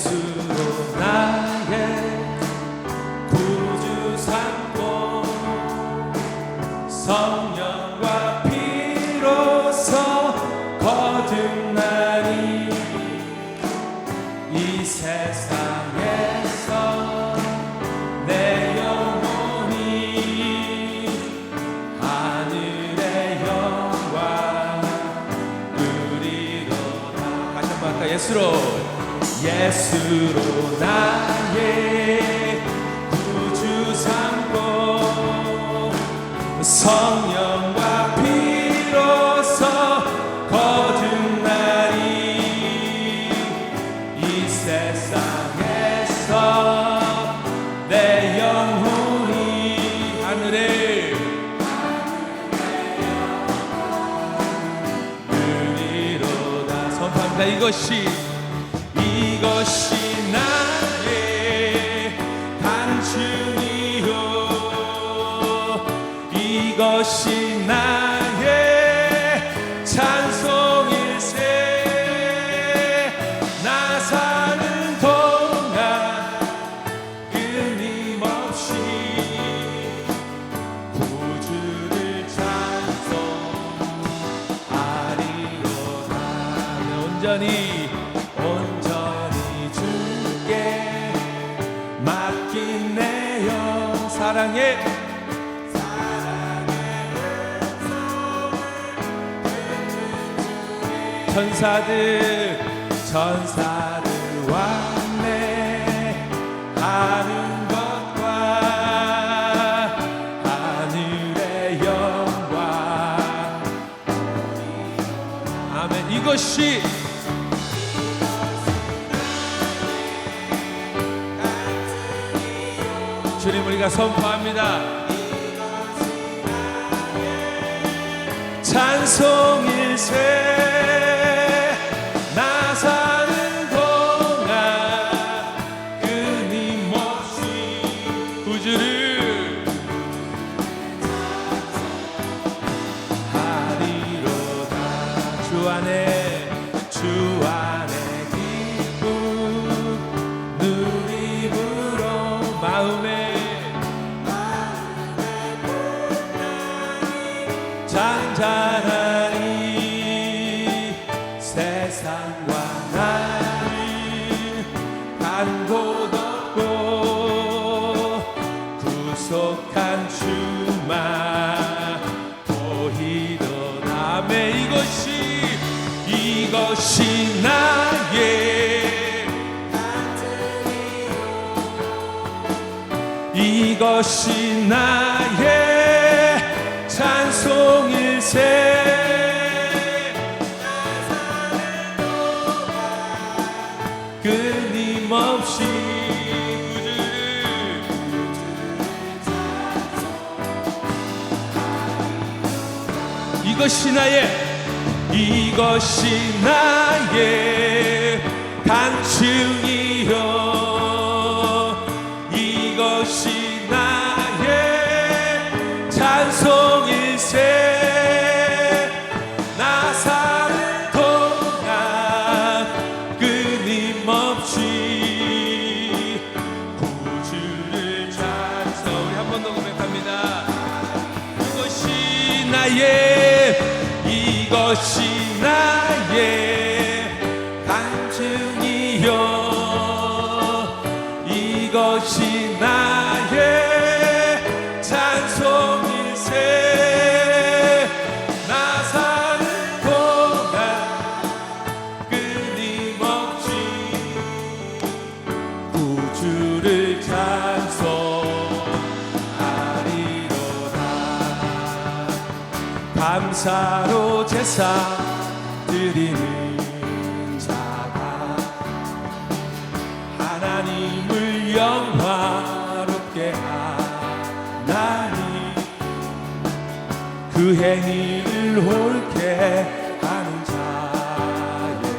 예수로 나의 구주 삼고 성령과 피로써 거듭나니 이 세상에서 내 영혼이 하늘의 영광 누리도다. 다시 한번 할까? 예수로 나의 구주 삼고 성령과 피로써 거듭나니 이 세상에서 내 영혼이 하늘에 누리로다. 선포합니다. 이것이 나의 간증이요 이것이 나의 찬송일세. 나 사는 동안 끊임없이 구주를 찬송하리로다. 온전히 주께 맡긴 내 영 사랑의 천사들 완내하는 것과 하늘의 영광. 아멘. 이것이 주님, 우리가 선포합니다. 찬송일세. 나 사는 동안 끊임없이 구주를 하리로다. 주 안에 기쁨 누림으로 마음에 잔잔하니 세상과 나를 간 곳 없고 구속한 주만 보이도다. 아멘. 이것이 나의 이것이 나의 찬송일세. 끊임없이 이것이 나의 간증이요 이것이 나의 찬송일세. 나 사는 동안 끊임없이 구주를 찬송. 우리 한 번 더 고백합니다. 이것이 나의 간증이요 이것이 나의 찬송일세. 나 사는 동안 끊임없이 구주를 찬송하리로다. 감사로 제사 드리는 자가 하나님을 영화롭게 하나니 그 행위를 옳게 하는 자에게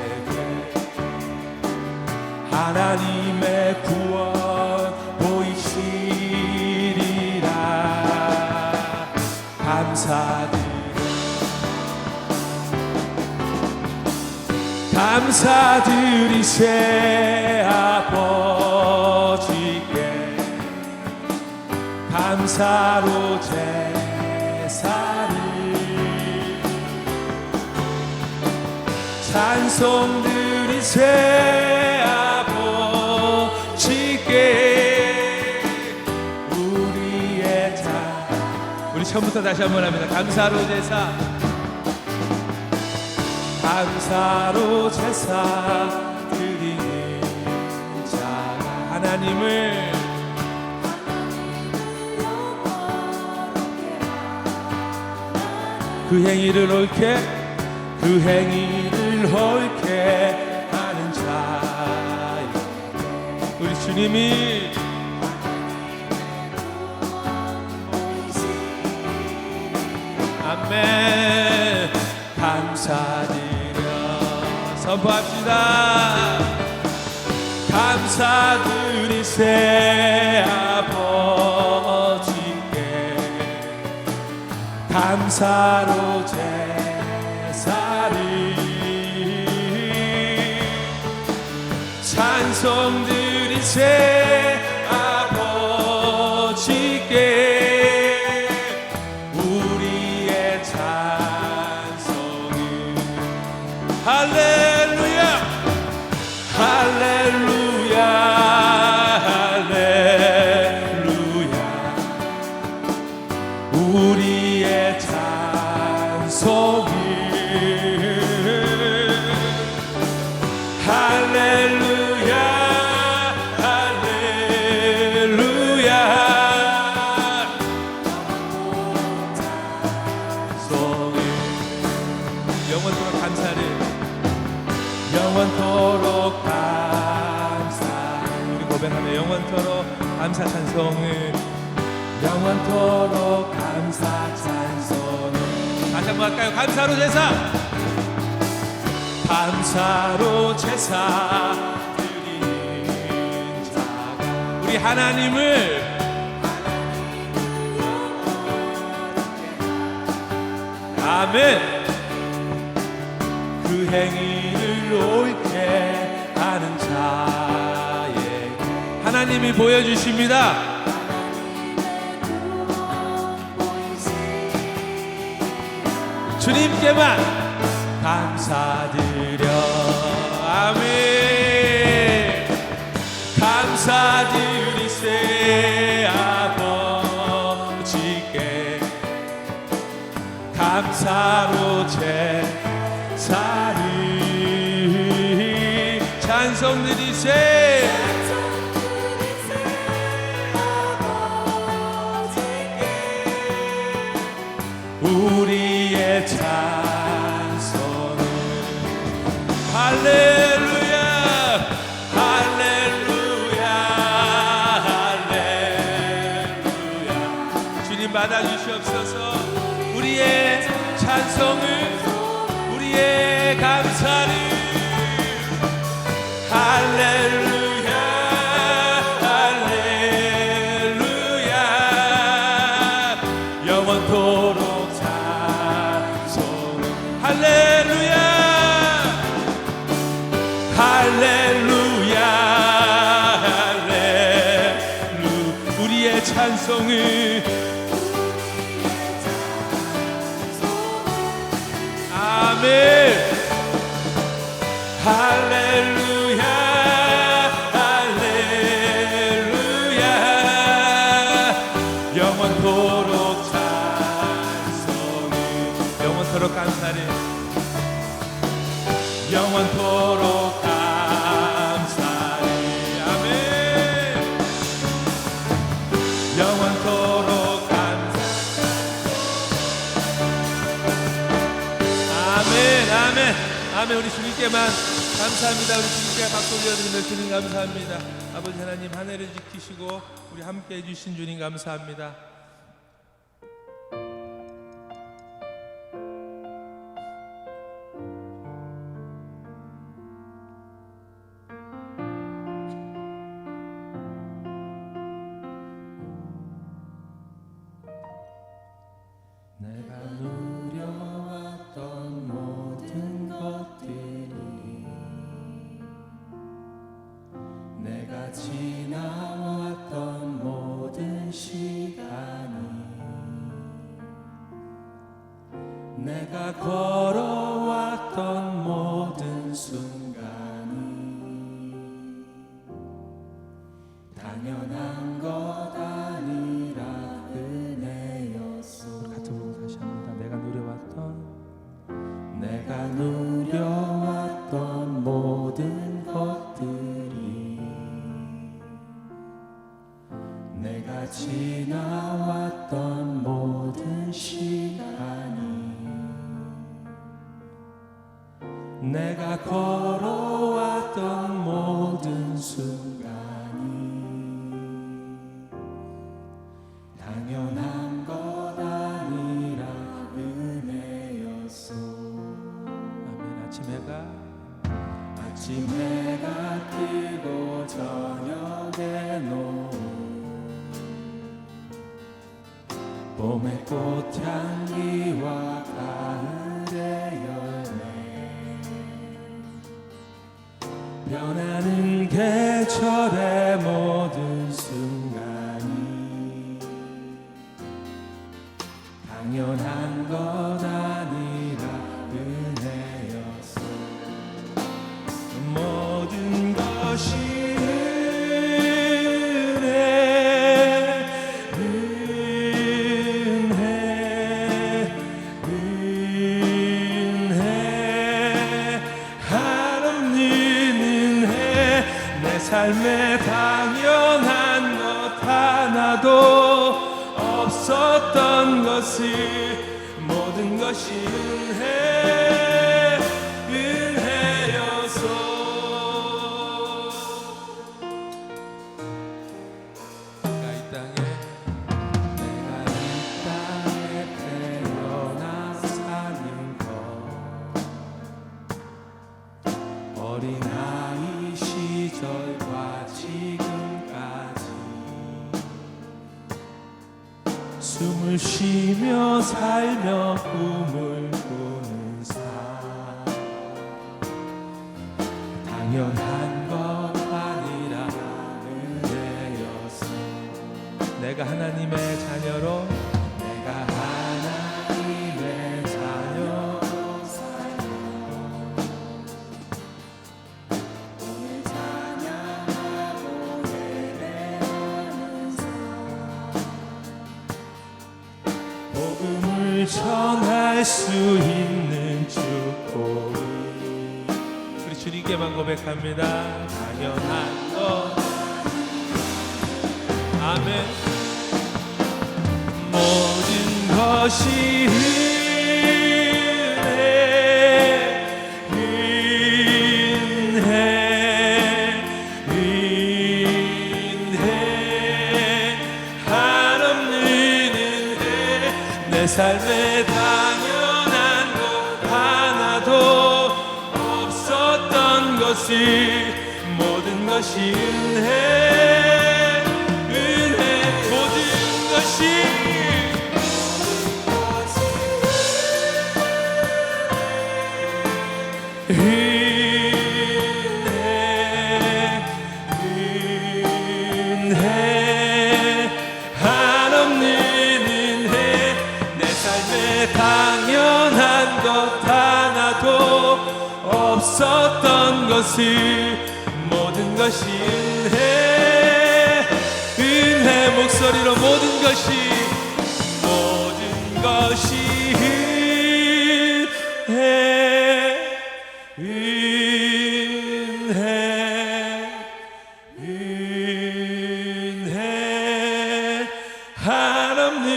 하나님의 구원 보이시리라. 감사드려 감사드리세 아버지께 감사로 제사를 찬송 드리세 아버지께 우리의 자 우리 처음부터 다시 한번 합니다. 감사로 제사 감사로 제사 드리는 자가 하나님을 그 행위를 옳게 그 행위를 옳게 하는 자 우리 주님이 아멘 감사드려 선포합시다. 감사드리세 아버지께 감사로 제사를 찬송 드리세 아버지께 우리의 찬송을 할렐루야 할렐루야 할렐루야 우리의 찬송을 할렐루야 할렐루야 찬송을 영원토록 감사를 영원토록 감사 우리 고백하며 영원토록 감사 찬송을 영원토록 감사 찬송을 다시 한번 할까요? 감사로 제사 감사로 제사 드리는 자가 우리 하나님을 아멘 그 행위를 옳게 하는 자에게 하나님이 보여주십니다. 주님께만 감사드려 아멘 감사드리세 아버지께 감사로 제사를 찬송 드리세 우리의 찬송을 할렐루야 할렐루야 할렐루야 주님 받아주시옵소서 우리의 찬송을 우리의 감사를 할렐루야 할렐루야 영원토록 할렐루야 할렐루야 할렐루 우리의 찬송을 아멘 할렐루야 할렐루야 영원토록 찬송을 영원토록 감사를 영원토록 감사를 아멘 영원토록 감사 아멘 아멘 아멘 우리 주님께만 감사합니다. 우리 주님께 박수 올려드리며 주님 감사합니다. 아버지 하나님 한 해를 지키시고 우리 함께 해주신 주님 감사합니다. 내가 누려왔던 모든 것들이 시간이 내가 걸어왔던 모든 순간이 당연한 것 아니라 은혜였소. 같은 부분 다시 합니다. 내가 누려왔던 모든 것들이 내가 지나왔던 모든 시간이 내가 걸어왔던 모든 순간이 당연한 것 아니라 은혜였소. 아멘. 아침 해가 뜨고 저녁에 노을 봄의 꽃향기와 가을의 열매 변하는 계절의 모든 순간이 당연한 것 아니라 은혜였어. 모든 것이 삶에 당연한 것 하나도 없었던 것을 모든 것이 은혜여서 내가 이 땅에 태어나 사는 것 어린아이 시절과 지금까지 숨을 쉬며 살며 꿈을 꾸는 삶 당연한 것 아니라 은혜였어. 내가 하나님의 자녀로 내가 하나님의 자녀로 복음을 전할 수 있는 축복이 우리 주님께만 고백합니다. 당연한 것. 아멘. 모든 것이 삶에 당연한 것 하나도 없었던 것이 모든 것이 은혜 모든 것이 당연한 것 하나도 없었던 것을 모든 것이 은혜 목소리로 모든 것이 은혜 한없는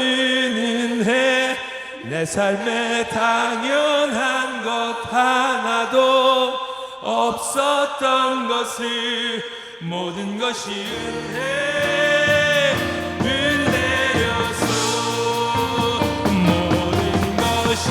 은혜 내 삶에 당연한 것 하나도 없었던 것을 모든 것이 은혜여서 모든 것이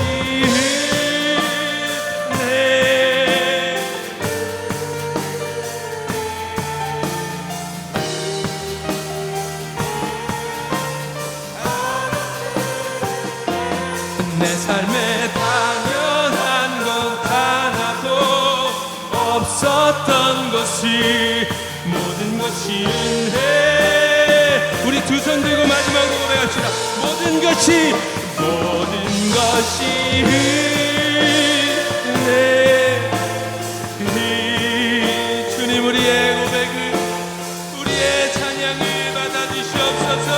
내 삶에 당연한 것 하나도 없었던 것이 모든 것이 은혜 우리 두 손 손 들고 마지막으로 고백합시다. 모든 것이 은혜. 주님 우리의 고백을 우리의 찬양을 받아주시옵소서.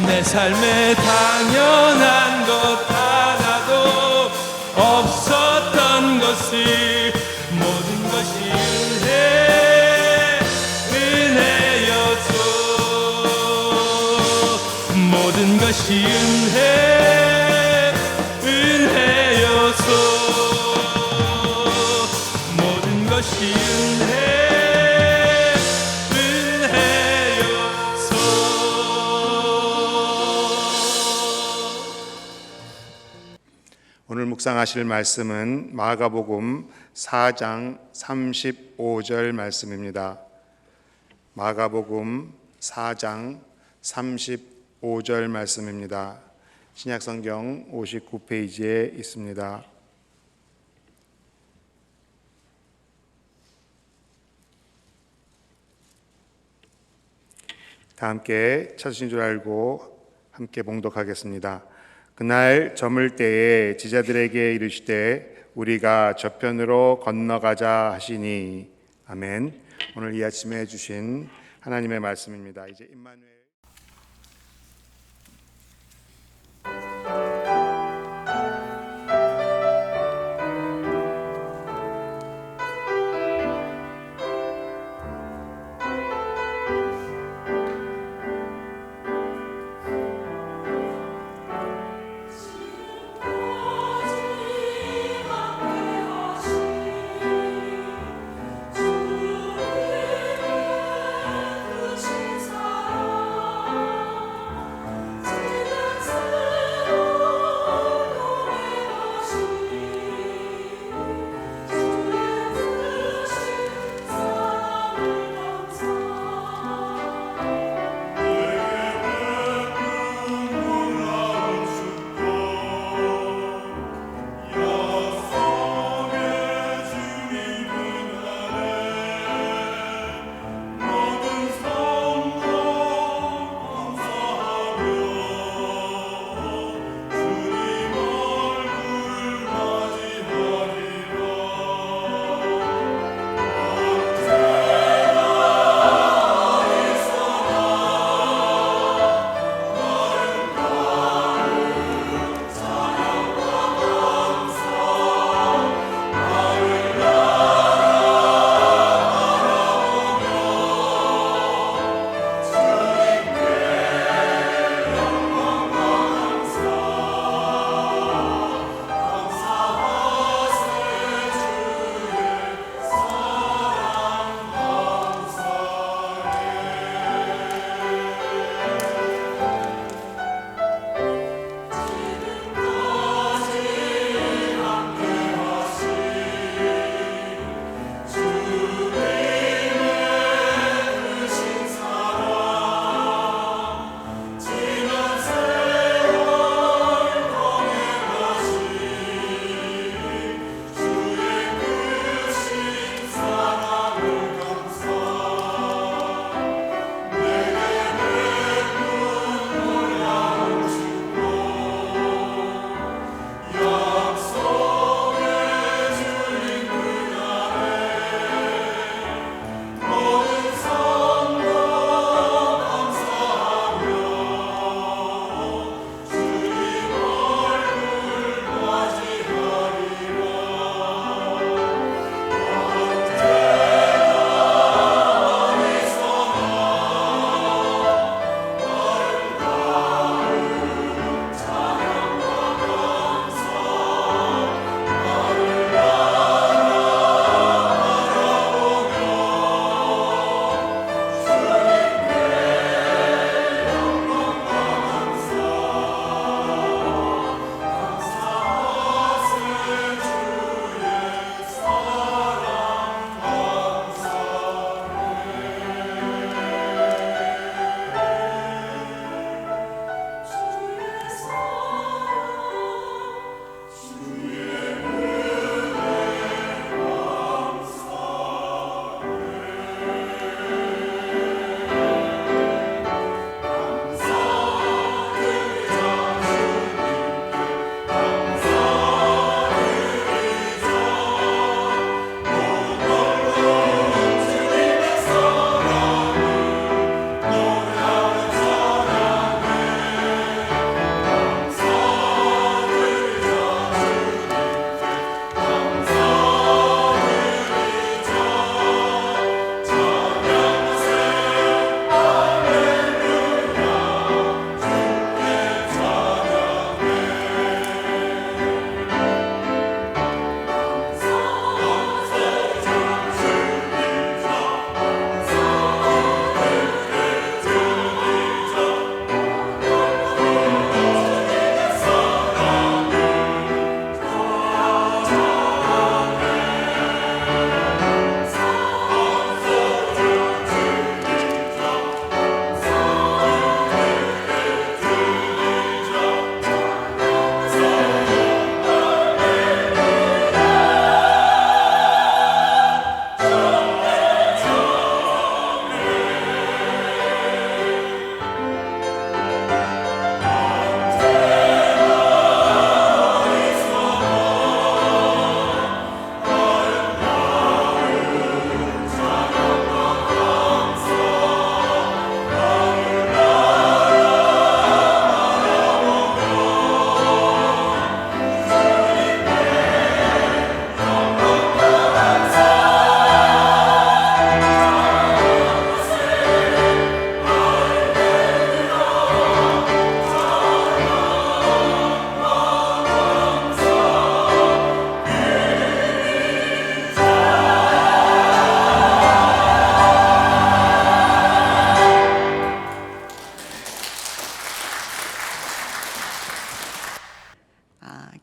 내 삶에 당연한 것 하나도 없었던 것을 모든 것이 은혜였소. 모든 것이 은혜였소. 모든 것이 오늘 묵상하실 말씀은 마가복음 4장 35절 말씀입니다. 마가복음 4장 35절 말씀입니다. 신약성경 59페이지에 있습니다. 다 함께 찾으신 줄 알고 함께 봉독하겠습니다. 그날 저물 때에 제자들에게 이르시되 우리가 저편으로 건너가자 하시니. 아멘. 오늘 이 아침에 주신 하나님의 말씀입니다. 이제 임마누엘 주를 부르신 사람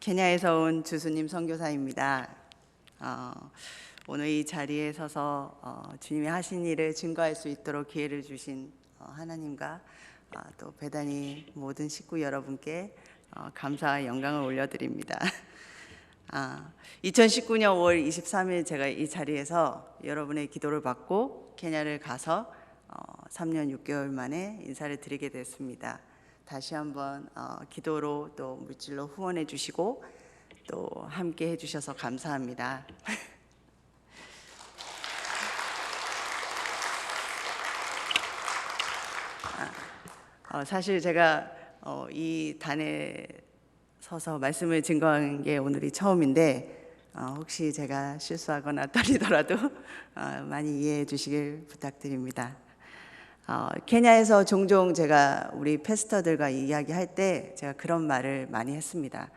케냐에서 온 주수님 선교사입니다. 오늘 이 자리에 서서 주님이 하신 일을 증거할 수 있도록 기회를 주신 하나님과 또 배단위 모든 식구 여러분께 감사와 영광을 올려드립니다. 2019년 5월 23일 제가 이 자리에서 여러분의 기도를 받고 케냐를 가서 3년 6개월 만에 인사를 드리게 됐습니다. 다시 한번 기도로 또 물질로 후원해 주시고 또 함께 해주셔서 감사합니다. 사실 제가 이 단에 서서 말씀을 증거한 게 오늘이 처음인데 혹시 제가 실수하거나 떨리더라도 많이 이해해 주시길 부탁드립니다. 케냐에서 종종 제가 우리 패스터들과 이야기할 때 제가 그런 말을 많이 했습니다.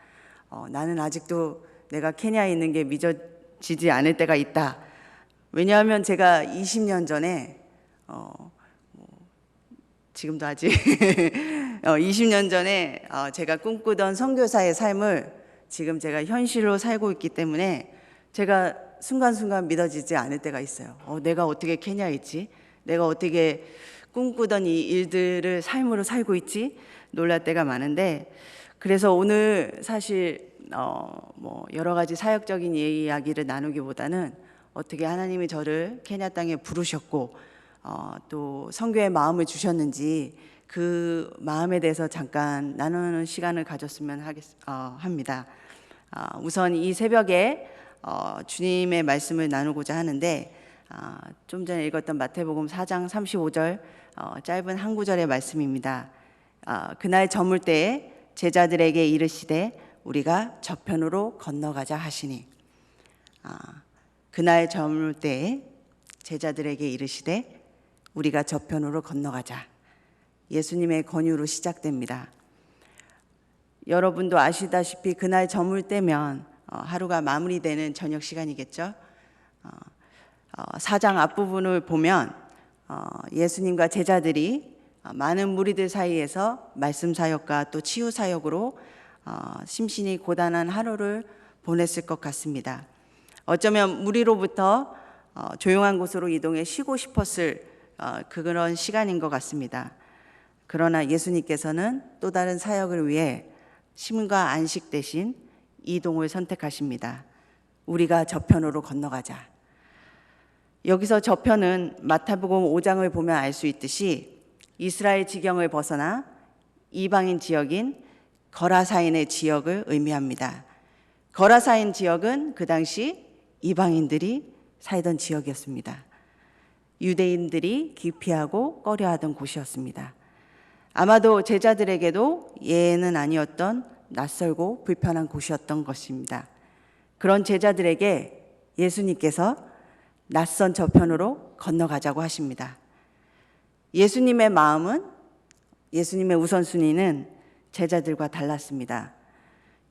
나는 아직도 내가 케냐에 있는 게 믿어지지 않을 때가 있다. 왜냐하면 제가 20년 전에 지금도 아직 20년 전에 제가 꿈꾸던 선교사의 삶을 지금 제가 현실로 살고 있기 때문에 제가 순간순간 믿어지지 않을 때가 있어요. 내가 어떻게 케냐에 있지? 내가 어떻게 꿈꾸던 이 일들을 삶으로 살고 있지? 놀랄 때가 많은데, 그래서 오늘 사실 뭐 여러 가지 사역적인 이야기를 나누기보다는 어떻게 하나님이 저를 케냐 땅에 부르셨고 또 선교의 마음을 주셨는지 그 마음에 대해서 잠깐 나누는 시간을 가졌으면 합니다. 우선 이 새벽에 주님의 말씀을 나누고자 하는데 좀 전에 읽었던 마태복음 4장 35절 짧은 한 구절의 말씀입니다. 그날 저물 때에 제자들에게 이르시되 우리가 저편으로 건너가자 하시니. 그날 저물 때에 제자들에게 이르시되 우리가 저편으로 건너가자. 예수님의 권유로 시작됩니다. 여러분도 아시다시피 그날 저물 때면 하루가 마무리되는 저녁 시간이겠죠. 4장 앞부분을 보면 예수님과 제자들이 많은 무리들 사이에서 말씀 사역과 또 치유 사역으로 심신이 고단한 하루를 보냈을 것 같습니다. 어쩌면 무리로부터 조용한 곳으로 이동해 쉬고 싶었을 그런 시간인 것 같습니다. 그러나 예수님께서는 또 다른 사역을 위해 쉼과 안식 대신 이동을 선택하십니다. 우리가 저편으로 건너가자. 여기서 저편은 마태복음 5장을 보면 알 수 있듯이 이스라엘 지경을 벗어나 이방인 지역인 거라사인의 지역을 의미합니다. 거라사인 지역은 그 당시 이방인들이 살던 지역이었습니다. 유대인들이 기피하고 꺼려하던 곳이었습니다. 아마도 제자들에게도 예외는 아니었던 낯설고 불편한 곳이었던 것입니다. 그런 제자들에게 예수님께서 낯선 저편으로 건너가자고 하십니다. 예수님의 마음은, 예수님의 우선순위는 제자들과 달랐습니다.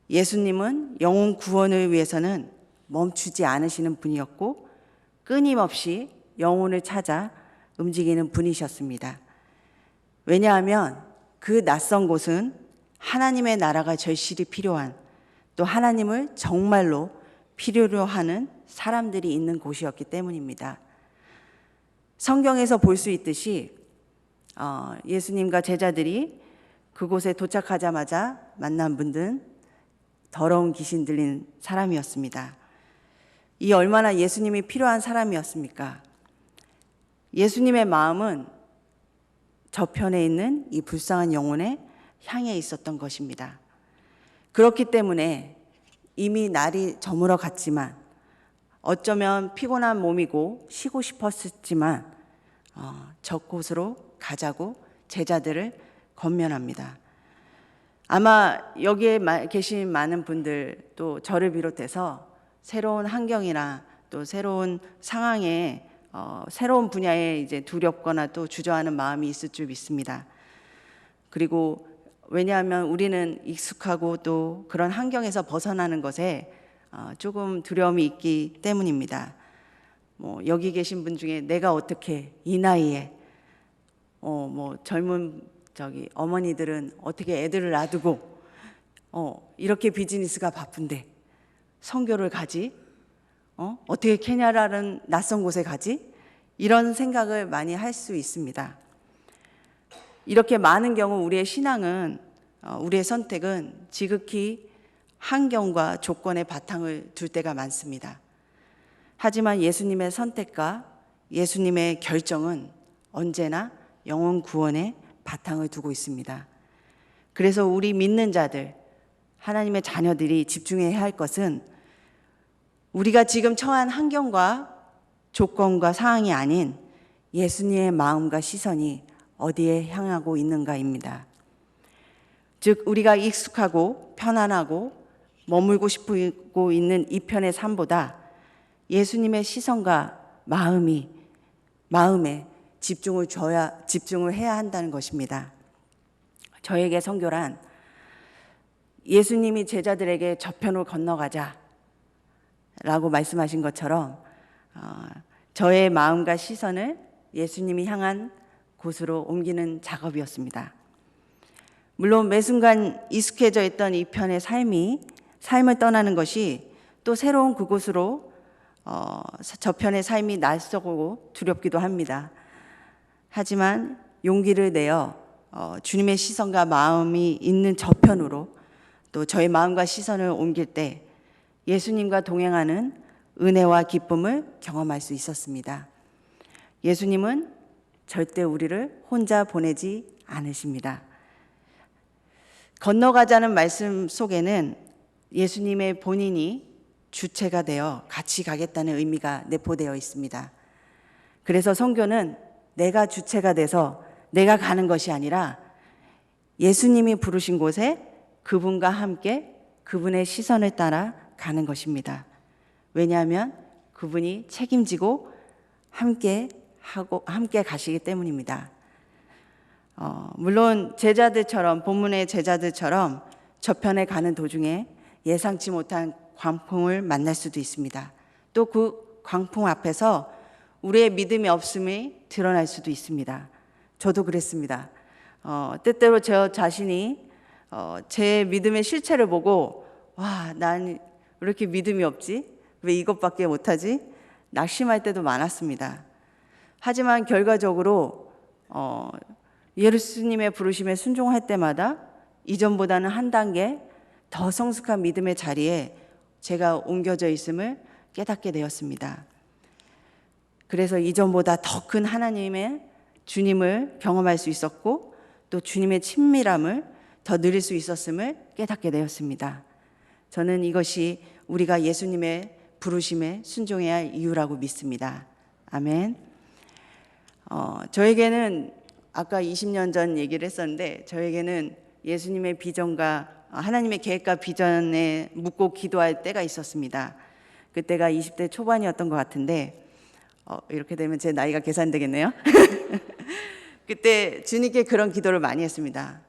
예수님은 영혼 구원을 위해서는 멈추지 않으시는 분이었고 끊임없이 영혼을 찾아 움직이는 분이셨습니다. 왜냐하면 그 낯선 곳은 하나님의 나라가 절실히 필요한, 또 하나님을 정말로 필요로 하는 사람들이 있는 곳이었기 때문입니다. 성경에서 볼 수 있듯이 예수님과 제자들이 그곳에 도착하자마자 만난 분들은 더러운 귀신 들린 사람이었습니다. 이 얼마나 예수님이 필요한 사람이었습니까? 예수님의 마음은 저편에 있는 이 불쌍한 영혼에 향해 있었던 것입니다. 그렇기 때문에 이미 날이 저물어 갔지만 어쩌면 피곤한 몸이고 쉬고 싶었지만 저곳으로 가자고 제자들을 권면합니다. 아마 여기에 계신 많은 분들, 또 저를 비롯해서 새로운 환경이나 또 새로운 상황에 새로운 분야에 이제 두렵거나 또 주저하는 마음이 있을 줄 믿습니다. 그리고 왜냐하면 우리는 익숙하고 또 그런 환경에서 벗어나는 것에 조금 두려움이 있기 때문입니다. 여기 계신 분 중에 내가 어떻게 이 나이에 젊은 어머니들은 어떻게 애들을 놔두고 이렇게 비즈니스가 바쁜데 선교를 가지? 어떻게 케냐라는 낯선 곳에 가지? 이런 생각을 많이 할 수 있습니다. 이렇게 많은 경우 우리의 신앙은, 우리의 선택은 지극히 환경과 조건의 바탕을 둘 때가 많습니다. 하지만 예수님의 선택과 예수님의 결정은 언제나 영혼 구원의 바탕을 두고 있습니다. 그래서 우리 믿는 자들, 하나님의 자녀들이 집중해야 할 것은 우리가 지금 처한 환경과 조건과 상황이 아닌 예수님의 마음과 시선이 어디에 향하고 있는가입니다. 즉 우리가 익숙하고 편안하고 머물고 싶고 있는 이 편의 삶보다 예수님의 시선과 마음에 집중을 해야 한다는 것입니다. 저에게 선교란 예수님이 제자들에게 저편으로 건너가자 라고 말씀하신 것처럼 저의 마음과 시선을 예수님이 향한 곳으로 옮기는 작업이었습니다. 물론 매 순간 익숙해져 있던 이 편의 삶을 떠나는 것이 또 새로운 그곳으로 저편의 삶이 낯설고 두렵기도 합니다. 하지만 용기를 내어 주님의 시선과 마음이 있는 저편으로 또 저의 마음과 시선을 옮길 때 예수님과 동행하는 은혜와 기쁨을 경험할 수 있었습니다. 예수님은 절대 우리를 혼자 보내지 않으십니다. 건너가자는 말씀 속에는 예수님의 본인이 주체가 되어 같이 가겠다는 의미가 내포되어 있습니다. 그래서 선교는 내가 주체가 돼서 내가 가는 것이 아니라 예수님이 부르신 곳에 그분과 함께 그분의 시선을 따라 가는 것입니다. 왜냐하면 그분이 책임지고 함께 가시기 때문입니다. 물론 본문의 제자들처럼 저편에 가는 도중에 예상치 못한 광풍을 만날 수도 있습니다. 또 그 광풍 앞에서 우리의 믿음이 없음이 드러날 수도 있습니다. 저도 그랬습니다. 때때로 저 자신이 제 믿음의 실체를 보고 난 왜 이렇게 믿음이 없지? 왜 이것밖에 못하지? 낙심할 때도 많았습니다. 하지만 결과적으로 예수님의 부르심에 순종할 때마다 이전보다는 한 단계 더 성숙한 믿음의 자리에 제가 옮겨져 있음을 깨닫게 되었습니다. 그래서 이전보다 더 큰 하나님의 주님을 경험할 수 있었고 또 주님의 친밀함을 더 누릴 수 있었음을 깨닫게 되었습니다. 저는 이것이 우리가 예수님의 부르심에 순종해야 할 이유라고 믿습니다. 아멘. 저에게는 아까 20년 전 얘기를 했었는데 저에게는 예수님의 비전과 하나님의 계획과 비전에 묻고 기도할 때가 있었습니다. 그때가 20대 초반이었던 것 같은데 이렇게 되면 제 나이가 계산되겠네요. 그때 주님께 그런 기도를 많이 했습니다.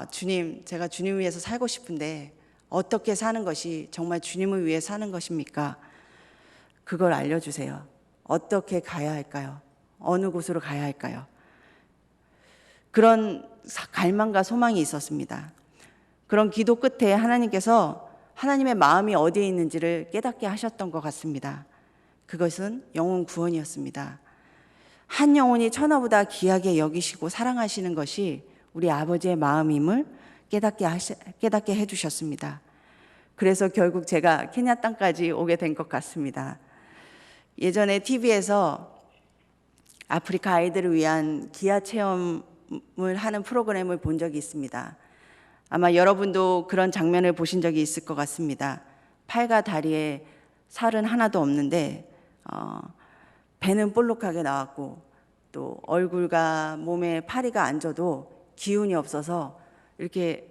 주님, 제가 주님 위해서 살고 싶은데 어떻게 사는 것이 정말 주님을 위해 사는 것입니까? 그걸 알려주세요. 어떻게 가야 할까요? 어느 곳으로 가야 할까요? 그런 갈망과 소망이 있었습니다. 그런 기도 끝에 하나님께서 하나님의 마음이 어디에 있는지를 깨닫게 하셨던 것 같습니다. 그것은 영혼 구원이었습니다. 한 영혼이 천하보다 귀하게 여기시고 사랑하시는 것이 우리 아버지의 마음임을 깨닫게 해주셨습니다. 그래서 결국 제가 케냐 땅까지 오게 된 것 같습니다. 예전에 TV에서 아프리카 아이들을 위한 기아 체험을 하는 프로그램을 본 적이 있습니다. 아마 여러분도 그런 장면을 보신 적이 있을 것 같습니다. 팔과 다리에 살은 하나도 없는데 배는 볼록하게 나왔고 또 얼굴과 몸에 파리가 안 져도 기운이 없어서 이렇게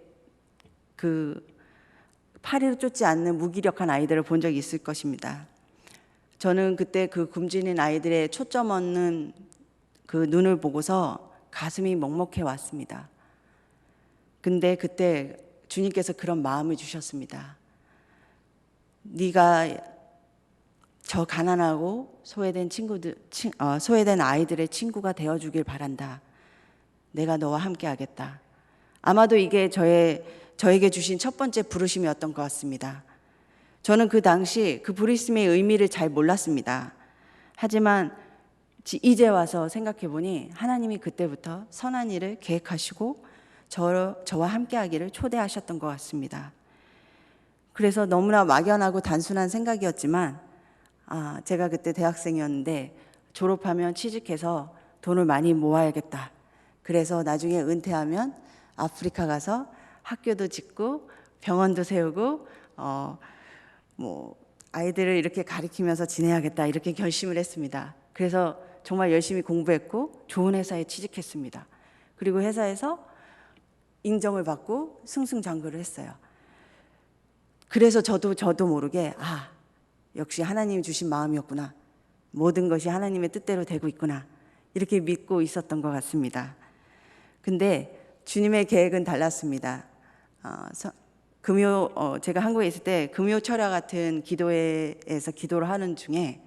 그 파리를 쫓지 않는 무기력한 아이들을 본 적이 있을 것입니다. 저는 그때 그 굶주린 아이들의 초점 없는 그 눈을 보고서 가슴이 먹먹해 왔습니다. 근데 그때 주님께서 그런 마음을 주셨습니다. 네가 저 가난하고 소외된 아이들의 친구가 되어주길 바란다. 내가 너와 함께 하겠다. 아마도 이게 저에게 주신 첫 번째 부르심이었던 것 같습니다. 저는 그 당시 그 부르심의 의미를 잘 몰랐습니다. 하지만 이제 와서 생각해 보니 하나님이 그때부터 선한 일을 계획하시고 저와 함께 하기를 초대하셨던 것 같습니다. 그래서 너무나 막연하고 단순한 생각이었지만 제가 그때 대학생이었는데 졸업하면 취직해서 돈을 많이 모아야겠다. 그래서 나중에 은퇴하면 아프리카 가서 학교도 짓고 병원도 세우고 아이들을 이렇게 가리키면서 지내야겠다 이렇게 결심을 했습니다. 그래서 정말 열심히 공부했고 좋은 회사에 취직했습니다. 그리고 회사에서 인정을 받고 승승장구를 했어요. 그래서 저도 모르게 역시 하나님이 주신 마음이었구나. 모든 것이 하나님의 뜻대로 되고 있구나. 이렇게 믿고 있었던 것 같습니다. 근데 주님의 계획은 달랐습니다. 제가 한국에 있을 때 금요철야 같은 기도회에서 기도를 하는 중에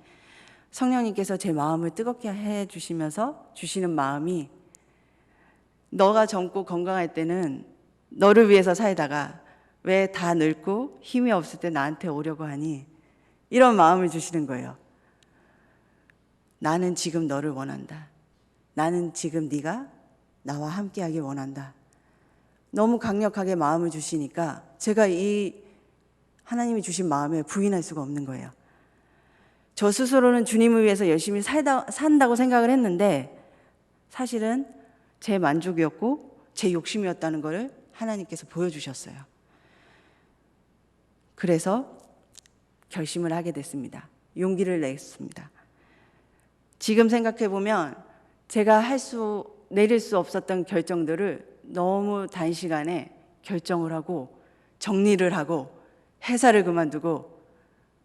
성령님께서 제 마음을 뜨겁게 해 주시면서 주시는 마음이 너가 젊고 건강할 때는 너를 위해서 살다가 왜 다 늙고 힘이 없을 때 나한테 오려고 하니? 이런 마음을 주시는 거예요. 나는 지금 너를 원한다. 나는 지금 네가 나와 함께하길 원한다. 너무 강력하게 마음을 주시니까 제가 이 하나님이 주신 마음에 부인할 수가 없는 거예요. 저 스스로는 주님을 위해서 열심히 산다고 생각을 했는데 사실은 제 만족이었고 제 욕심이었다는 것을 하나님께서 보여주셨어요. 그래서 결심을 하게 됐습니다. 용기를 냈습니다. 지금 생각해 보면 제가 내릴 수 없었던 결정들을 너무 단시간에 결정을 하고 정리를 하고 회사를 그만두고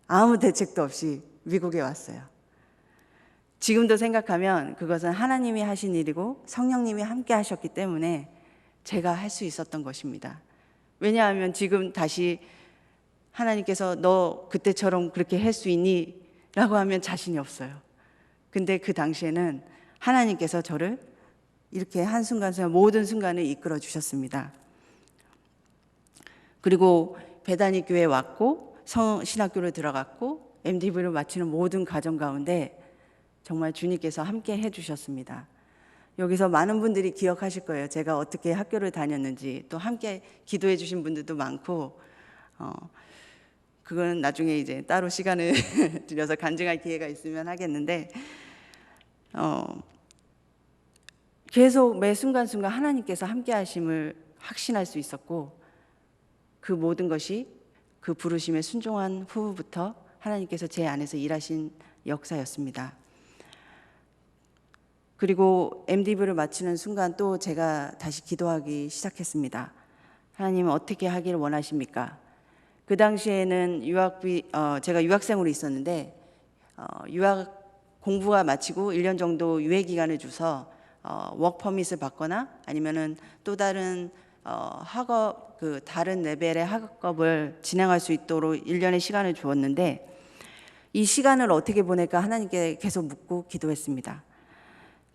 아무 대책도 없이 미국에 왔어요. 지금도 생각하면 그것은 하나님이 하신 일이고 성령님이 함께 하셨기 때문에 제가 할 수 있었던 것입니다. 왜냐하면 지금 다시 하나님께서 너 그때처럼 그렇게 할 수 있니? 라고 하면 자신이 없어요. 근데 그 당시에는 하나님께서 저를 이렇게 한순간순간 모든 순간을 이끌어 주셨습니다. 그리고 베다니 교회에 왔고 신학교를 들어갔고 MDV를 마치는 모든 과정 가운데 정말 주님께서 함께 해주셨습니다. 여기서 많은 분들이 기억하실 거예요. 제가 어떻게 학교를 다녔는지, 또 함께 기도해 주신 분들도 많고, 그건 나중에 이제 따로 시간을 들여서 간증할 기회가 있으면 하겠는데, 계속 매 순간순간 하나님께서 함께 하심을 확신할 수 있었고, 그 모든 것이 그 부르심에 순종한 후부터 하나님께서 제 안에서 일하신 역사였습니다. 그리고 MDV를 마치는 순간 또 제가 다시 기도하기 시작했습니다. 하나님은 어떻게 하기를 원하십니까? 그 당시에는 제가 유학생으로 있었는데 유학 공부가 마치고 1년 정도 유예 기간을 줘서 워크퍼밋을 받거나 아니면은 또 다른 학업 다른 레벨의 학업을 진행할 수 있도록 1년의 시간을 주었는데 이 시간을 어떻게 보낼까 하나님께 계속 묻고 기도했습니다.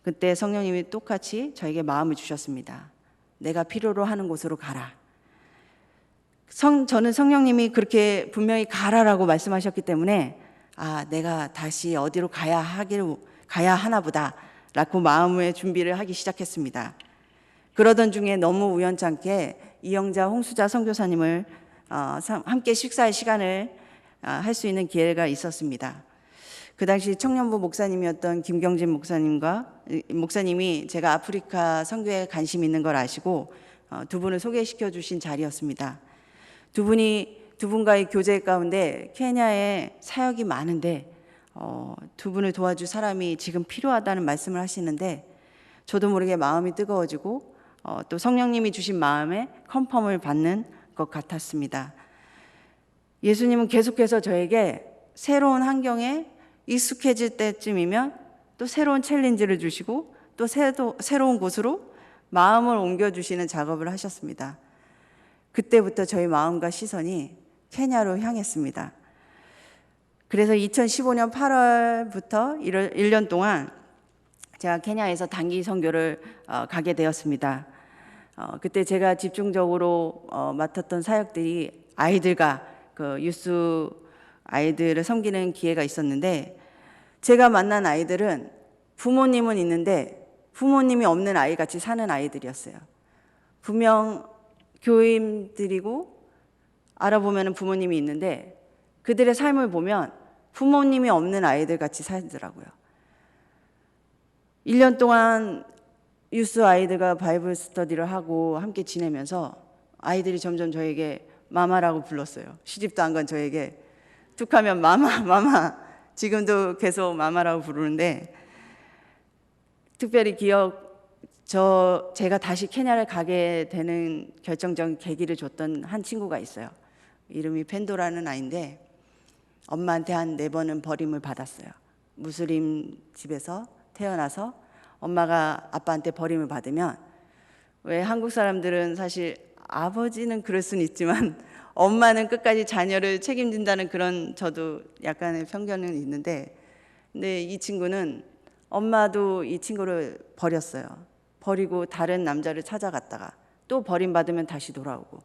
그때 성령님이 똑같이 저에게 마음을 주셨습니다. 내가 필요로 하는 곳으로 가라. 저는 성령님이 그렇게 분명히 가라라고 말씀하셨기 때문에 내가 다시 어디로 가야 하나 보다라고 마음의 준비를 하기 시작했습니다. 그러던 중에 너무 우연찮게 이영자 홍수자 선교사님을 함께 식사할 시간을 할 수 있는 기회가 있었습니다. 그 당시 청년부 목사님이었던 김경진 목사님이 제가 아프리카 선교에 관심 있는 걸 아시고 두 분을 소개시켜 주신 자리였습니다. 두 분과의 교제 가운데 케냐에 사역이 많은데 두 분을 도와줄 사람이 지금 필요하다는 말씀을 하시는데 저도 모르게 마음이 뜨거워지고 또 성령님이 주신 마음에 컨펌을 받는 것 같았습니다. 예수님은 계속해서 저에게 새로운 환경에 익숙해질 때쯤이면 또 새로운 챌린지를 주시고 또 새로운 곳으로 마음을 옮겨주시는 작업을 하셨습니다. 그때부터 저희 마음과 시선이 케냐로 향했습니다. 그래서 2015년 8월부터 1년 동안 제가 케냐에서 단기 선교를 가게 되었습니다. 그때 제가 집중적으로 맡았던 사역들이 아이들과 그 유스 아이들을 섬기는 기회가 있었는데, 제가 만난 아이들은 부모님은 있는데 부모님이 없는 아이 같이 사는 아이들이었어요. 분명 교임들이고 알아보면 부모님이 있는데 그들의 삶을 보면 부모님이 없는 아이들 같이 살더라고요. 1년 동안 유스 아이들과 바이블 스터디를 하고 함께 지내면서 아이들이 점점 저에게 마마라고 불렀어요. 시집도 안 간 저에게 툭하면 마마, 마마. 지금도 계속 마마라고 부르는데, 특별히 제가 다시 케냐를 가게 되는 결정적인 계기를 줬던 한 친구가 있어요. 이름이 펜도라는 아이인데 엄마한테 한 4번은 버림을 받았어요. 무슬림 집에서 태어나서 엄마가 아빠한테 버림을 받으면, 왜 한국 사람들은 사실 아버지는 그럴 수는 있지만 엄마는 끝까지 자녀를 책임진다는 그런, 저도 약간의 편견은 있는데, 근데 이 친구는 엄마도 이 친구를 버렸어요. 버리고 다른 남자를 찾아갔다가 또 버림받으면 다시 돌아오고,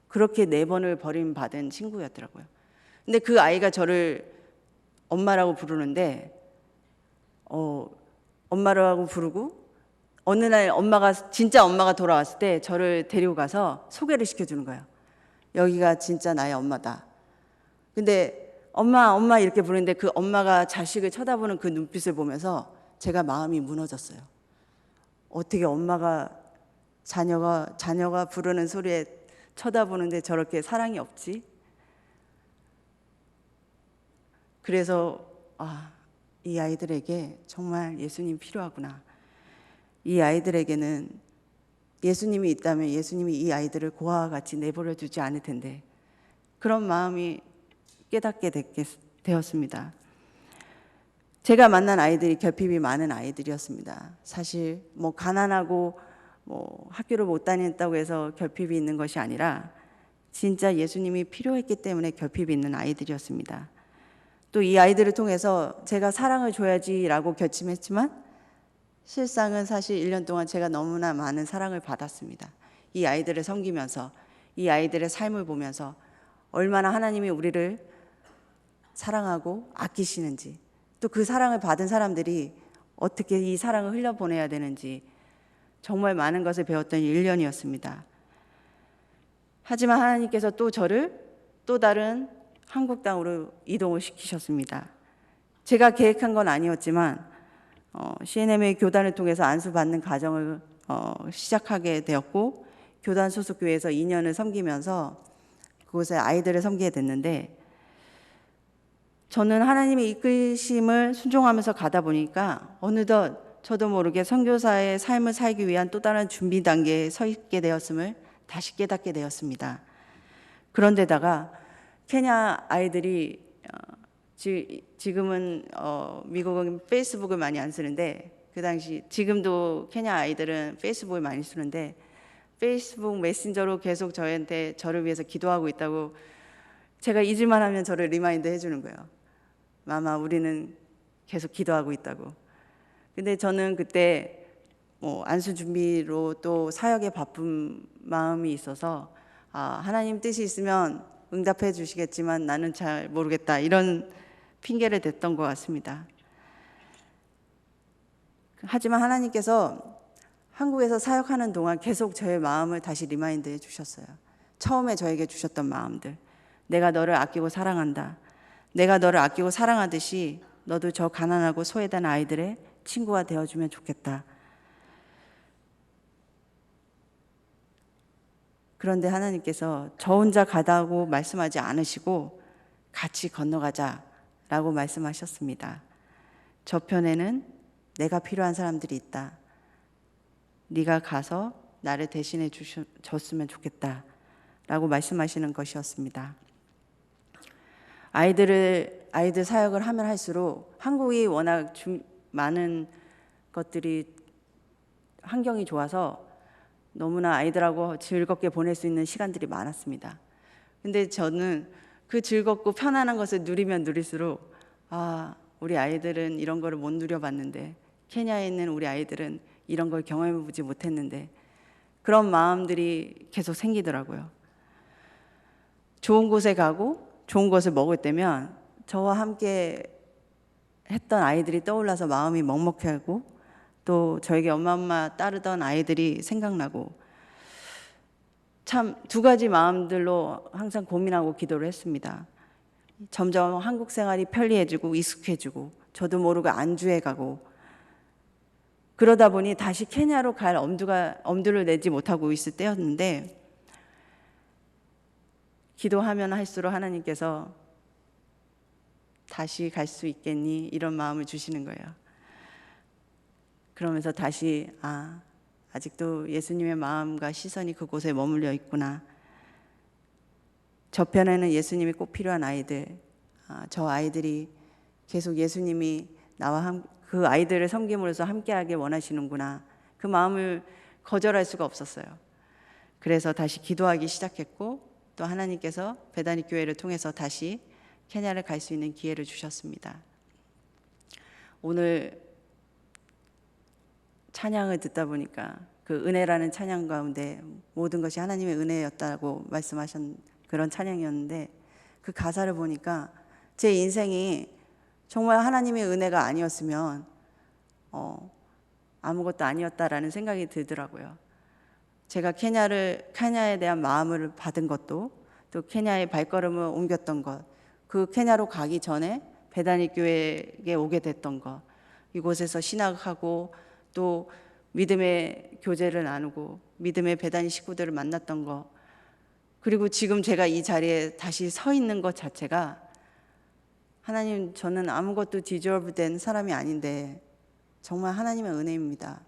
그렇게 4번을 버림받은 친구였더라고요. 근데 그 아이가 저를 엄마라고 부르는데 엄마라고 부르고, 어느 날 진짜 엄마가 돌아왔을 때 저를 데리고 가서 소개를 시켜주는 거예요. 여기가 진짜 나의 엄마다. 근데 엄마, 엄마 이렇게 부르는데 그 엄마가 자식을 쳐다보는 그 눈빛을 보면서 제가 마음이 무너졌어요. 어떻게 엄마가 자녀가 부르는 소리에 쳐다보는데 저렇게 사랑이 없지? 그래서 이 아이들에게 정말 예수님 필요하구나. 이 아이들에게는 예수님이 있다면 예수님이 이 아이들을 고아와 같이 내버려 두지 않을 텐데, 그런 마음이 깨닫게 되었습니다. 제가 만난 아이들이 결핍이 많은 아이들이었습니다. 사실 가난하고 학교를 못 다녔다고 해서 결핍이 있는 것이 아니라 진짜 예수님이 필요했기 때문에 결핍이 있는 아이들이었습니다. 또 이 아이들을 통해서 제가 사랑을 줘야지라고 결심했지만, 실상은 사실 1년 동안 제가 너무나 많은 사랑을 받았습니다. 이 아이들을 섬기면서, 이 아이들의 삶을 보면서 얼마나 하나님이 우리를 사랑하고 아끼시는지, 또 그 사랑을 받은 사람들이 어떻게 이 사랑을 흘려보내야 되는지 정말 많은 것을 배웠던 1년이었습니다. 하지만 하나님께서 또 저를 또 다른 한국 땅으로 이동을 시키셨습니다. 제가 계획한 건 아니었지만 CNM의 교단을 통해서 안수받는 과정을 시작하게 되었고, 교단 소속 교회에서 2년을 섬기면서 그곳에 아이들을 섬기게 됐는데, 저는 하나님의 이끄심을 순종하면서 가다 보니까 어느덧 저도 모르게 선교사의 삶을 살기 위한 또 다른 준비 단계에 서 있게 되었음을 다시 깨닫게 되었습니다. 그런데다가 케냐 아이들이 지금은 미국은 페이스북을 많이 안 쓰는데, 그 당시 지금도 케냐 아이들은 페이스북을 많이 쓰는데, 페이스북 메신저로 계속 저를 위해서 기도하고 있다고, 제가 잊을만 하면 저를 리마인드 해주는 거예요. 마마, 우리는 계속 기도하고 있다고. 근데 저는 그때 안수 준비로 또 사역에 바쁜 마음이 있어서 하나님 뜻이 있으면 응답해 주시겠지만 나는 잘 모르겠다, 이런 핑계를 댔던 것 같습니다. 하지만 하나님께서 한국에서 사역하는 동안 계속 저의 마음을 다시 리마인드 해주셨어요. 처음에 저에게 주셨던 마음들, 내가 너를 아끼고 사랑한다, 내가 너를 아끼고 사랑하듯이 너도 저 가난하고 소외된 아이들의 친구가 되어주면 좋겠다. 그런데 하나님께서 저 혼자 가다고 말씀하지 않으시고 같이 건너가자라고 말씀하셨습니다. 저편에는 내가 필요한 사람들이 있다. 네가 가서 나를 대신해 줬으면 좋겠다 라고 말씀하시는 것이었습니다. 아이들 사역을 하면 할수록 한국이 워낙 많은 것들이 환경이 좋아서 너무나 아이들하고 즐겁게 보낼 수 있는 시간들이 많았습니다. 근데 저는 그 즐겁고 편안한 것을 누리면 누릴수록 우리 아이들은 이런 거를 못 누려봤는데, 케냐에 있는 우리 아이들은 이런 걸 경험해보지 못했는데, 그런 마음들이 계속 생기더라고요. 좋은 곳에 가고 좋은 것을 먹을 때면 저와 함께 했던 아이들이 떠올라서 마음이 먹먹해하고, 또 저에게 엄마 따르던 아이들이 생각나고, 참 두 가지 마음들로 항상 고민하고 기도를 했습니다. 점점 한국 생활이 편리해지고 익숙해지고 저도 모르게 안주해 가고, 그러다 보니 다시 케냐로 갈 엄두를 내지 못하고 있을 때였는데, 기도하면 할수록 하나님께서 다시 갈 수 있겠니? 이런 마음을 주시는 거예요. 그러면서 다시 아직도 예수님의 마음과 시선이 그곳에 머물러 있구나. 저편에는 예수님이 꼭 필요한 아이들, 저 아이들이 계속 예수님이 나와 그 아이들을 섬김으로써 함께하길 원하시는구나. 그 마음을 거절할 수가 없었어요. 그래서 다시 기도하기 시작했고, 또 하나님께서 베다니 교회를 통해서 다시 케냐를 갈 수 있는 기회를 주셨습니다. 오늘 찬양을 듣다 보니까 그 은혜라는 찬양 가운데 모든 것이 하나님의 은혜였다고 말씀하신 그런 찬양이었는데, 그 가사를 보니까 제 인생이 정말 하나님의 은혜가 아니었으면 아무것도 아니었다라는 생각이 들더라고요. 제가 케냐에 대한 마음을 받은 것도, 또 케냐에 발걸음을 옮겼던 것, 그 케냐로 가기 전에 베다니 교회에 오게 됐던 것, 이곳에서 신학하고 또 믿음의 교제를 나누고 믿음의 베다니 식구들을 만났던 것, 그리고 지금 제가 이 자리에 다시 서 있는 것 자체가, 하나님, 저는 아무것도 디저브 된 사람이 아닌데 정말 하나님의 은혜입니다.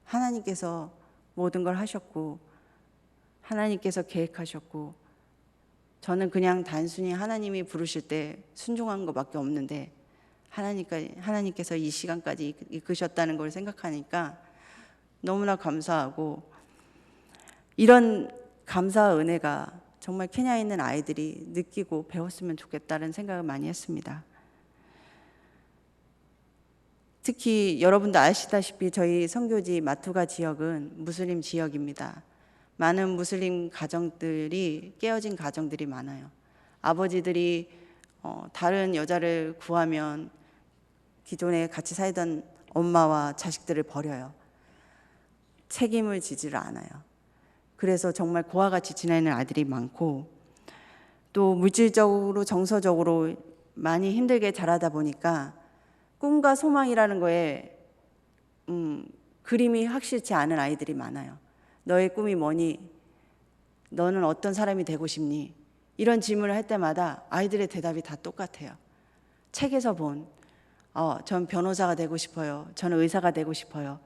하나님께서 모든 걸 하셨고 하나님께서 계획하셨고, 저는 그냥 단순히 하나님이 부르실 때 순종한 것밖에 없는데 하나님께서 이 시간까지 이끄셨다는 걸 생각하니까 너무나 감사하고, 이런 감사와 은혜가 정말 케냐에 있는 아이들이 느끼고 배웠으면 좋겠다는 생각을 많이 했습니다. 특히 여러분도 아시다시피 저희 선교지 마투가 지역은 무슬림 지역입니다. 많은 무슬림 가정들이, 깨어진 가정들이 많아요. 아버지들이 다른 여자를 구하면 기존에 같이 살던 엄마와 자식들을 버려요. 책임을 지지를 않아요. 그래서 정말 고아 같이 지내는 아들이 많고, 또 물질적으로 정서적으로 많이 힘들게 자라다 보니까 꿈과 소망이라는 거에 그림이 확실치 않은 아이들이 많아요. 너의 꿈이 뭐니? 너는 어떤 사람이 되고 싶니? 이런 질문을 할 때마다 아이들의 대답이 다 똑같아요. 책에서 본 전 변호사가 되고 싶어요. 저는 의사가 되고 싶어요.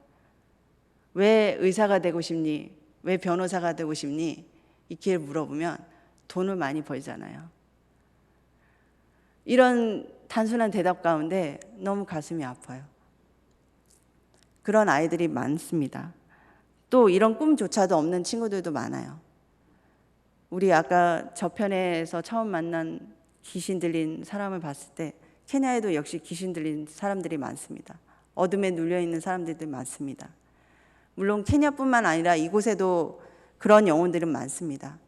왜 의사가 되고 싶니? 왜 변호사가 되고 싶니? 이렇게 물어보면 돈을 많이 벌잖아요. 이런 단순한 대답 가운데 너무 가슴이 아파요. 그런 아이들이 많습니다. 또 이런 꿈조차도 없는 친구들도 많아요. 우리 아까 저편에서 처음 만난 귀신 들린 사람을 봤을 때 케냐에도 역시 귀신 들린 사람들이 많습니다. 어둠에 눌려있는 사람들이 많습니다. 물론 케냐뿐만 아니라 이곳에도 그런 영혼들은 많습니다.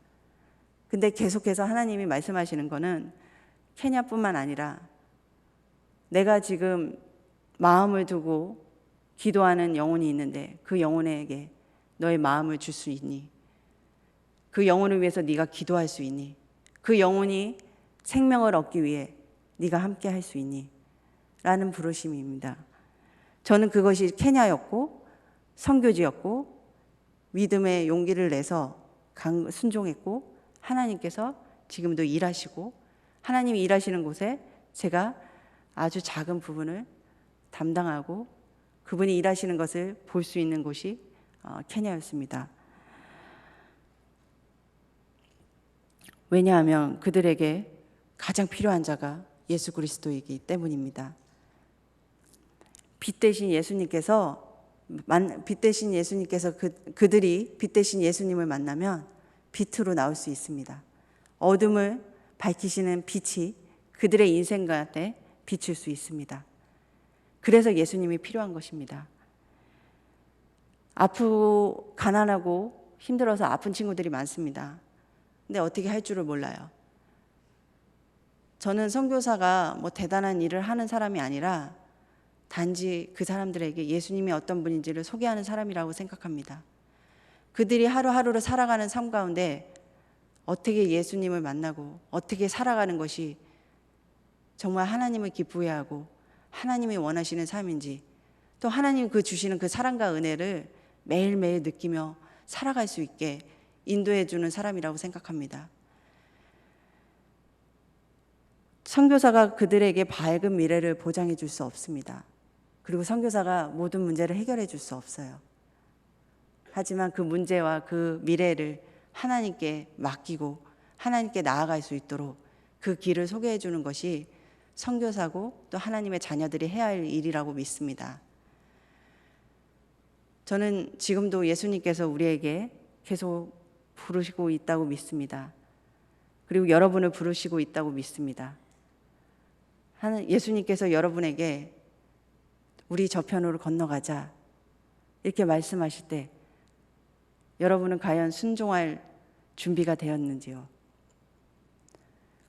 근데 계속해서 하나님이 말씀하시는 거는 케냐뿐만 아니라 내가 지금 마음을 두고 기도하는 영혼이 있는데 그 영혼에게 너의 마음을 줄 수 있니? 그 영혼을 위해서 네가 기도할 수 있니? 그 영혼이 생명을 얻기 위해 네가 함께 할 수 있니? 라는 부르심입니다. 저는 그것이 케냐였고 선교지였고 믿음의 용기를 내서 순종했고, 하나님께서 지금도 일하시고, 하나님이 일하시는 곳에 제가 아주 작은 부분을 담당하고 그분이 일하시는 것을 볼 수 있는 곳이 케냐였습니다. 왜냐하면 그들에게 가장 필요한 자가 예수 그리스도이기 때문입니다. 빛 대신 예수님께서 그들이 빛 대신 예수님을 만나면 빛으로 나올 수 있습니다. 어둠을 밝히시는 빛이 그들의 인생 가운데 비칠 수 있습니다. 그래서 예수님이 필요한 것입니다. 아프고 가난하고 힘들어서 아픈 친구들이 많습니다. 근데 어떻게 할 줄을 몰라요. 저는 선교사가 뭐 대단한 일을 하는 사람이 아니라 단지 그 사람들에게 예수님이 어떤 분인지를 소개하는 사람이라고 생각합니다. 그들이 하루하루를 살아가는 삶 가운데 어떻게 예수님을 만나고 어떻게 살아가는 것이 정말 하나님을 기쁘게 하고 하나님이 원하시는 삶인지, 또 하나님 그 주시는 그 사랑과 은혜를 매일매일 느끼며 살아갈 수 있게 인도해 주는 사람이라고 생각합니다. 선교사가 그들에게 밝은 미래를 보장해 줄 수 없습니다. 그리고 선교사가 모든 문제를 해결해 줄 수 없어요. 하지만 그 문제와 그 미래를 하나님께 맡기고 하나님께 나아갈 수 있도록 그 길을 소개해 주는 것이 선교사고 또 하나님의 자녀들이 해야 할 일이라고 믿습니다. 저는 지금도 예수님께서 우리에게 계속 부르시고 있다고 믿습니다. 그리고 여러분을 부르시고 있다고 믿습니다. 예수님께서 여러분에게 우리 저편으로 건너가자 이렇게 말씀하실 때 여러분은 과연 순종할 준비가 되었는지요?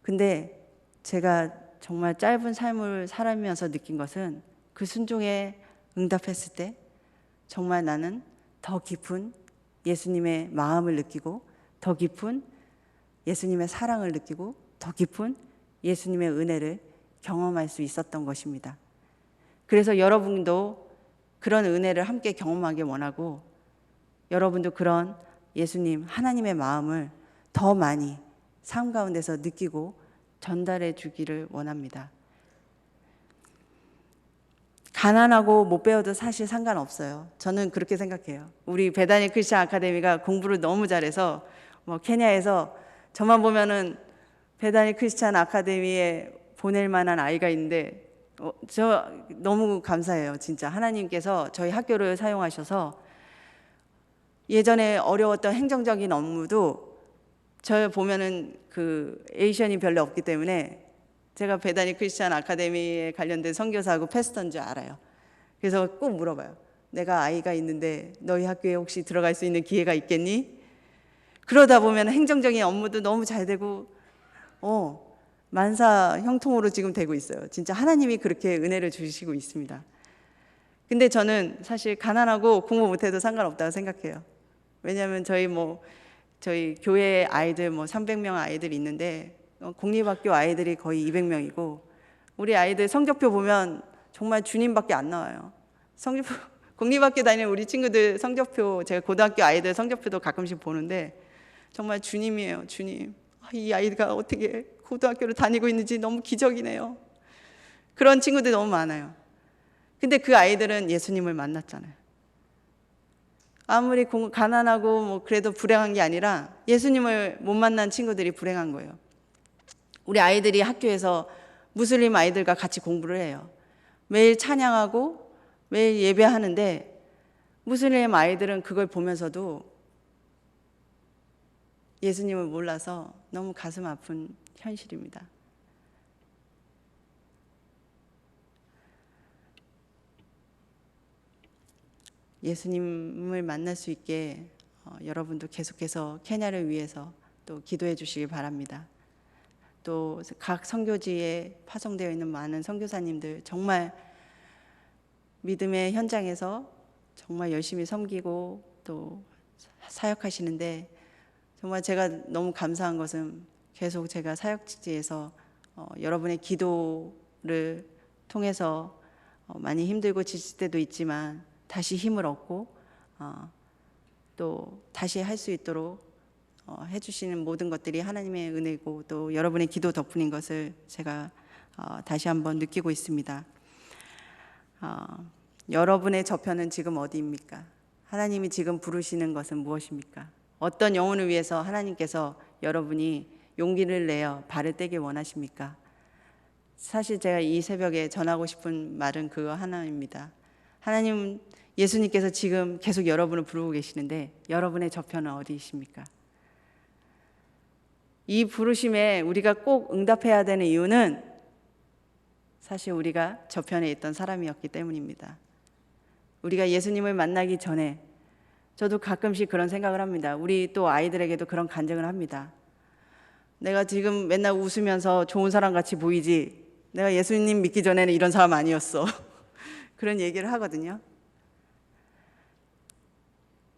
근데 제가 정말 짧은 삶을 살아가면서 느낀 것은 그 순종에 응답했을 때 정말 나는 더 깊은 예수님의 마음을 느끼고 더 깊은 예수님의 사랑을 느끼고 더 깊은 예수님의 은혜를 경험할 수 있었던 것입니다. 그래서 여러분도 그런 은혜를 함께 경험하기 원하고 여러분도 그런 예수님 하나님의 마음을 더 많이 삶 가운데서 느끼고 전달해 주기를 원합니다. 가난하고 못 배워도 사실 상관없어요. 저는 그렇게 생각해요. 우리 베다니 크리스천 아카데미가 공부를 너무 잘해서 케냐에서 저만 보면은 베다니 크리스천 아카데미에 보낼 만한 아이가 있는데 저 너무 감사해요. 진짜 하나님께서 저희 학교를 사용하셔서 예전에 어려웠던 행정적인 업무도 저 보면은 그 에이션이 별로 없기 때문에 제가 베다니 크리스천 아카데미에 관련된 선교사하고 패스터인 줄 알아요. 그래서 꼭 물어봐요. 내가 아이가 있는데 너희 학교에 혹시 들어갈 수 있는 기회가 있겠니? 그러다 보면 행정적인 업무도 너무 잘 되고 만사 형통으로 지금 되고 있어요. 진짜 하나님이 그렇게 은혜를 주시고 있습니다. 근데 저는 사실 가난하고 공부 못해도 상관없다고 생각해요. 왜냐하면 저희 교회 아이들 300명 아이들이 있는데 공립학교 아이들이 거의 200명이고 우리 아이들 성적표 보면 정말 주님밖에 안 나와요. 공립학교 다니는 우리 친구들 성적표, 제가 고등학교 아이들 성적표도 가끔씩 보는데 정말 주님이에요. 주님. 이 아이가 어떻게 고등학교를 다니고 있는지 너무 기적이네요. 그런 친구들이 너무 많아요. 근데 그 아이들은 예수님을 만났잖아요. 아무리 가난하고 그래도 불행한 게 아니라 예수님을 못 만난 친구들이 불행한 거예요. 우리 아이들이 학교에서 무슬림 아이들과 같이 공부를 해요. 매일 찬양하고 매일 예배하는데 무슬림 아이들은 그걸 보면서도 예수님을 몰라서 너무 가슴 아픈 현실입니다. 예수님을 만날 수 있게 여러분도 계속해서 케냐를 위해서 또 기도해 주시기 바랍니다. 또 각 선교지에 파송되어 있는 많은 선교사님들 정말 믿음의 현장에서 정말 열심히 섬기고 또 사역하시는데 정말 제가 너무 감사한 것은 계속 제가 사역지에서 여러분의 기도를 통해서 많이 힘들고 지칠 때도 있지만 다시 힘을 얻고 또 다시 할 수 있도록 해주시는 모든 것들이 하나님의 은혜고 또 여러분의 기도 덕분인 것을 제가 다시 한번 느끼고 있습니다. 여러분의 저편은 지금 어디입니까? 하나님이 지금 부르시는 것은 무엇입니까? 어떤 영혼을 위해서 하나님께서 여러분이 용기를 내어 발을 떼길 원하십니까? 사실 제가 이 새벽에 전하고 싶은 말은 그거 하나입니다. 하나님, 예수님께서 지금 계속 여러분을 부르고 계시는데 여러분의 저편은 어디이십니까? 이 부르심에 우리가 꼭 응답해야 되는 이유는 사실 우리가 저편에 있던 사람이었기 때문입니다. 우리가 예수님을 만나기 전에 저도 가끔씩 그런 생각을 합니다. 우리 또 아이들에게도 그런 간증을 합니다. 내가 지금 맨날 웃으면서 좋은 사람 같이 보이지, 내가 예수님 믿기 전에는 이런 사람 아니었어. 그런 얘기를 하거든요.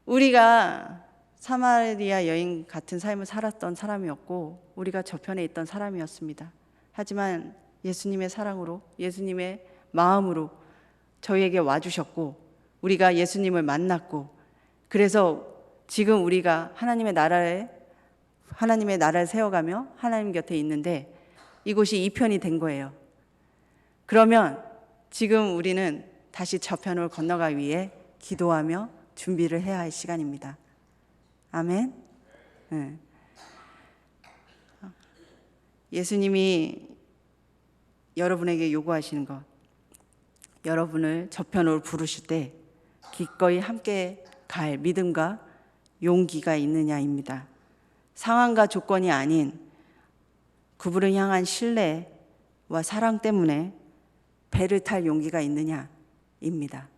우리가 사마리아 여인 같은 삶을 살았던 사람이었고, 우리가 저편에 있던 사람이었습니다. 하지만 예수님의 사랑으로, 예수님의 마음으로 저희에게 와주셨고, 우리가 예수님을 만났고, 그래서 지금 우리가 하나님의 나라를 세워가며 하나님 곁에 있는데, 이곳이 이편이 된 거예요. 그러면 지금 우리는 다시 저편으로 건너가기 위해 기도하며 준비를 해야 할 시간입니다. 아멘. 네. 예수님이 여러분에게 요구하시는 것, 여러분을 저편으로 부르실 때 기꺼이 함께 갈 믿음과 용기가 있느냐입니다. 상황과 조건이 아닌 그분을 향한 신뢰와 사랑 때문에 배를 탈 용기가 있느냐입니다.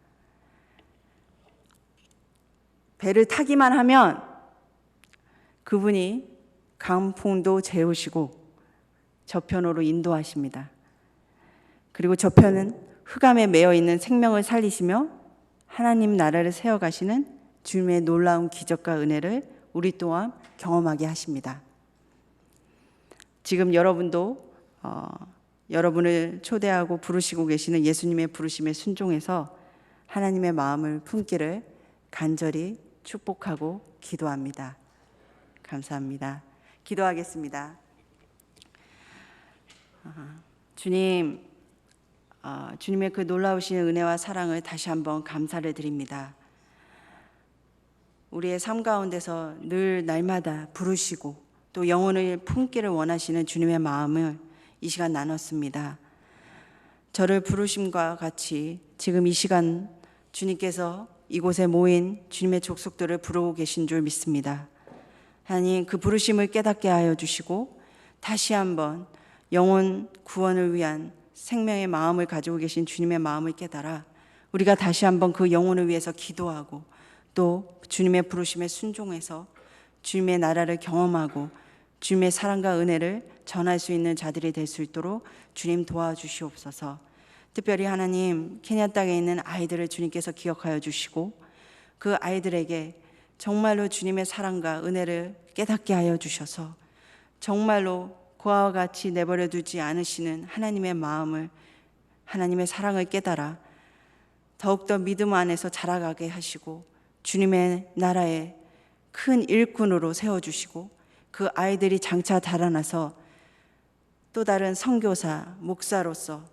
배를 타기만 하면 그분이 강풍도 재우시고 저편으로 인도하십니다. 그리고 저편은 흑암에 매여 있는 생명을 살리시며 하나님 나라를 세워가시는 주님의 놀라운 기적과 은혜를 우리 또한 경험하게 하십니다. 지금 여러분도 여러분을 초대하고 부르시고 계시는 예수님의 부르심에 순종해서 하나님의 마음을 품기를 간절히 축복하고 기도합니다. 감사합니다. 기도하겠습니다. 주님, 주님의 그 놀라우신 은혜와 사랑을 다시 한번 감사를 드립니다. 우리의 삶 가운데서 늘 날마다 부르시고 또 영혼을 품기를 원하시는 주님의 마음을 이 시간 나눴습니다. 저를 부르심과 같이 지금 이 시간 주님께서 이곳에 모인 주님의 족속들을 부르고 계신 줄 믿습니다. 하나님, 그 부르심을 깨닫게 하여 주시고 다시 한번 영혼 구원을 위한 생명의 마음을 가지고 계신 주님의 마음을 깨달아 우리가 다시 한번 그 영혼을 위해서 기도하고 또 주님의 부르심에 순종해서 주님의 나라를 경험하고 주님의 사랑과 은혜를 전할 수 있는 자들이 될 수 있도록 주님 도와주시옵소서. 특별히 하나님, 케냐 땅에 있는 아이들을 주님께서 기억하여 주시고 그 아이들에게 정말로 주님의 사랑과 은혜를 깨닫게 하여 주셔서 정말로 그와 같이 내버려 두지 않으시는 하나님의 마음을, 하나님의 사랑을 깨달아 더욱더 믿음 안에서 자라가게 하시고 주님의 나라의 큰 일꾼으로 세워주시고 그 아이들이 장차 자라나서 또 다른 선교사, 목사로서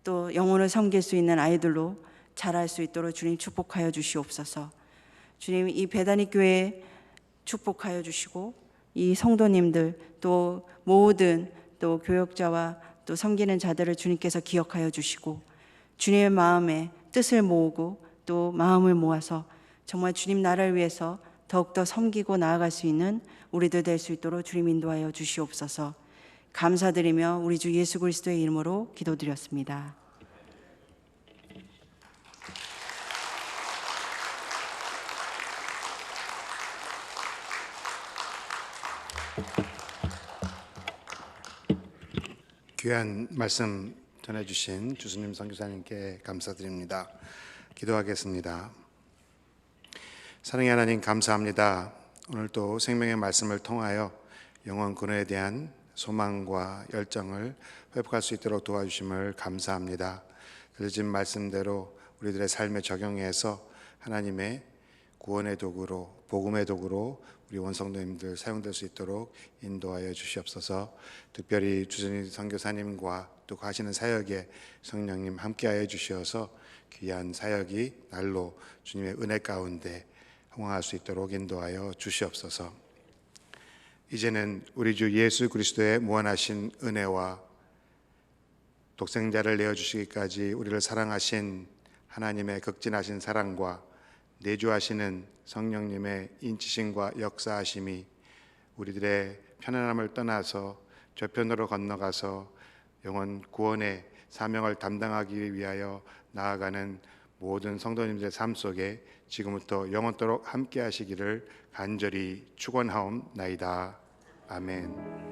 또 영혼을 섬길 수 있는 아이들로 자랄 수 있도록 주님 축복하여 주시옵소서. 주님, 이 베다니 교회 축복하여 주시고 이 성도님들 또 모든 또 교역자와 또 섬기는 자들을 주님께서 기억하여 주시고 주님의 마음에 뜻을 모으고 또 마음을 모아서 정말 주님 나라를 위해서 더욱더 섬기고 나아갈 수 있는 우리들 될 수 있도록 주님 인도하여 주시옵소서. 감사드리며 우리 주 예수 그리스도의 이름으로 기도드렸습니다. 귀한 말씀 전해주신 주수님 선교사님께 감사드립니다. 기도하겠습니다. 사랑의 하나님, 감사합니다. 오늘도 생명의 말씀을 통하여 영원 구원에 대한 소망과 열정을 회복할 수 있도록 도와주심을 감사합니다. 들려진 말씀대로 우리들의 삶에 적용해서 하나님의 구원의 도구로, 복음의 도구로 우리 원성도님들 사용될 수 있도록 인도하여 주시옵소서. 특별히 주선희 선교사님과 또 하시는 사역에 성령님 함께하여 주시어서 귀한 사역이 날로 주님의 은혜 가운데 흥황할 수 있도록 인도하여 주시옵소서. 이제는 우리 주 예수 그리스도의 무한하신 은혜와 독생자를 내어주시기까지 우리를 사랑하신 하나님의 극진하신 사랑과 내주하시는 성령님의 인치심과 역사하심이 우리들의 편안함을 떠나서 저편으로 건너가서 영원 구원의 사명을 담당하기 위하여 나아가는 모든 성도님들의 삶 속에 지금부터 영원토록 함께 하시기를 간절히 축원하옵나이다. 아멘.